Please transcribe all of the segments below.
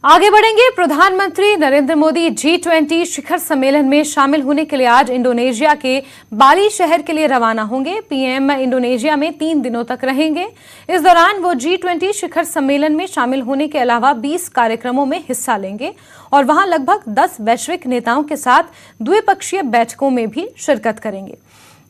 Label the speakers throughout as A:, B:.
A: आगे बढ़ेंगे। प्रधानमंत्री नरेंद्र मोदी G20 शिखर सम्मेलन में शामिल होने के लिए आज इंडोनेशिया के बाली शहर के लिए रवाना होंगे। पीएम इंडोनेशिया में 3 दिनों तक रहेंगे। इस दौरान वो G20 शिखर सम्मेलन में शामिल होने के अलावा 20 कार्यक्रमों में हिस्सा लेंगे और वहां लगभग 10 वैश्विक नेताओं के साथ द्विपक्षीय बैठकों में भी शिरकत करेंगे।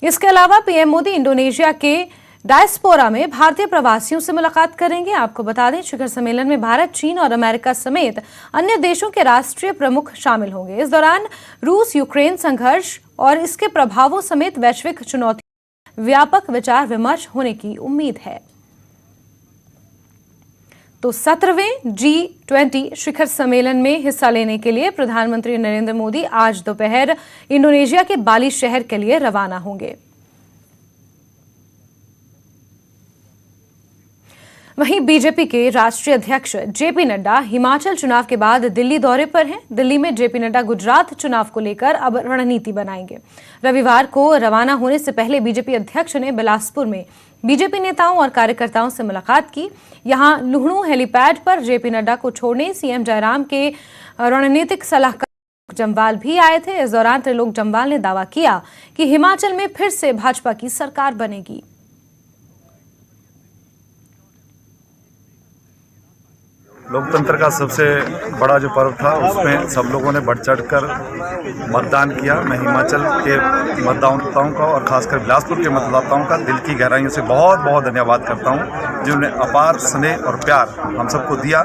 A: इसके अलावा पीएम मोदी इंडोनेशिया के डायस्पोरा में भारतीय प्रवासियों से मुलाकात करेंगे। आपको बता दें, शिखर सम्मेलन में भारत, चीन और अमेरिका समेत अन्य देशों के राष्ट्रीय प्रमुख शामिल होंगे। इस दौरान रूस यूक्रेन संघर्ष और इसके प्रभावों समेत वैश्विक चुनौतियों व्यापक विचार विमर्श होने की उम्मीद है। तो 17वें G20 शिखर सम्मेलन में हिस्सा लेने के लिए प्रधानमंत्री नरेंद्र मोदी आज दोपहर इंडोनेशिया के बाली शहर के लिए रवाना होंगे। वहीं बीजेपी के राष्ट्रीय अध्यक्ष जेपी नड्डा हिमाचल चुनाव के बाद दिल्ली दौरे पर हैं। दिल्ली में जेपी नड्डा गुजरात चुनाव को लेकर अब रणनीति बनाएंगे। रविवार को रवाना होने से पहले बीजेपी अध्यक्ष ने बिलासपुर में बीजेपी नेताओं और कार्यकर्ताओं से मुलाकात की। यहां लुहणू हेलीपैड पर जेपी नड्डा को छोड़ने सीएम जयराम के रणनीतिक सलाहकार जम्वाल भी आए थे। इस दौरान त्रिलोक जम्वाल ने दावा किया कि हिमाचल में फिर से भाजपा की सरकार बनेगी।
B: लोकतंत्र का सबसे बड़ा जो पर्व था उसमें सब लोगों ने बढ़ चढ़कर मतदान किया। मैं हिमाचल के मतदाताओं का और खासकर बिलासपुर के मतदाताओं का दिल की गहराइयों से बहुत बहुत धन्यवाद करता हूं, जिन्होंने अपार स्नेह और प्यार हम सबको दिया।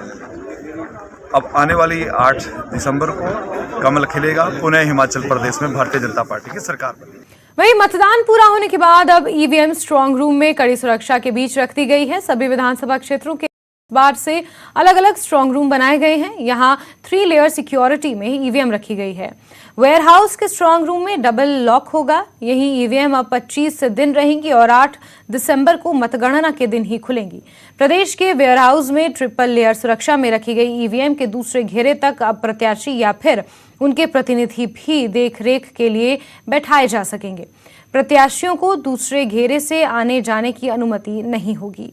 B: अब आने वाली 8 दिसंबर को कमल खिलेगा, पुनः हिमाचल प्रदेश में भारतीय जनता पार्टी की सरकार बनेगी।
A: वहीं मतदान पूरा होने के बाद अब ईवीएम स्ट्रांग रूम में कड़ी सुरक्षा के बीच रख दी गई है। सभी विधानसभा क्षेत्रों के बार से अलग अलग स्ट्रांग रूम बनाए गए हैं। यहां 3 लेयर सिक्योरिटी में ईवीएम रखी गई है। वेयर हाउस के स्ट्रांग रूम में डबल लॉक होगा। यही ईवीएम अब 25 दिन रहेंगी और 8 दिसंबर को मतगणना के दिन ही खुलेंगी। प्रदेश के वेयर हाउस में ट्रिपल लेयर सुरक्षा में रखी गई ईवीएम के दूसरे घेरे तक अब प्रत्याशी या फिर उनके प्रतिनिधि भी देखरेख के लिए बैठाए जा सकेंगे। प्रत्याशियों को दूसरे घेरे से आने जाने की अनुमति नहीं होगी।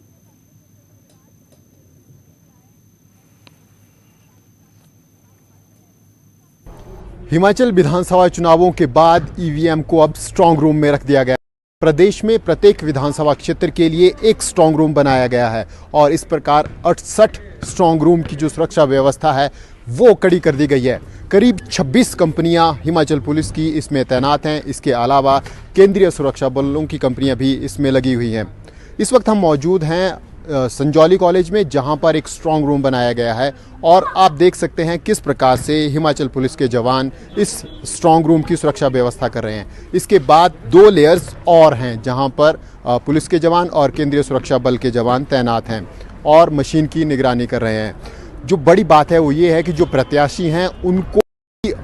C: हिमाचल विधानसभा चुनावों के बाद ईवीएम को अब स्ट्रांग रूम में रख दिया गया। प्रदेश में प्रत्येक विधानसभा क्षेत्र के लिए एक स्ट्रांग रूम बनाया गया है और इस प्रकार 68 स्ट्रांग रूम की जो सुरक्षा व्यवस्था है वो कड़ी कर दी गई है। करीब 26 कंपनियां हिमाचल पुलिस की इसमें तैनात हैं। इसके अलावा केंद्रीय सुरक्षा बलों की कंपनियां भी इसमें लगी हुई हैं। इस वक्त हम मौजूद हैं संजौली कॉलेज में, जहां पर एक स्ट्रांग रूम बनाया गया है और आप देख सकते हैं किस प्रकार से हिमाचल पुलिस के जवान इस स्ट्रांग रूम की सुरक्षा व्यवस्था कर रहे हैं। इसके बाद 2 लेयर्स और हैं जहां पर पुलिस के जवान और केंद्रीय सुरक्षा बल के जवान तैनात हैं और मशीन की निगरानी कर रहे हैं। जो बड़ी बात है वो ये है कि जो प्रत्याशी हैं उनको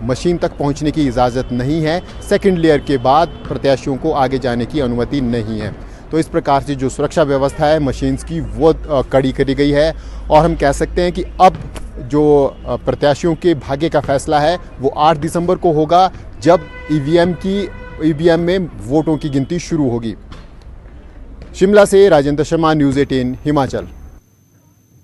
C: मशीन तक पहुंचने की इजाज़त नहीं है। सेकेंड लेयर के बाद प्रत्याशियों को आगे जाने की अनुमति नहीं है। तो इस प्रकार से जो सुरक्षा व्यवस्था है मशीन्स की वो कड़ी करी गई है और हम कह सकते हैं कि अब जो प्रत्याशियों के भाग्य का फैसला है वो 8 दिसंबर को होगा, जब ईवीएम में वोटों की गिनती शुरू होगी। शिमला से राजेंद्र शर्मा, न्यूज़ 18 हिमाचल।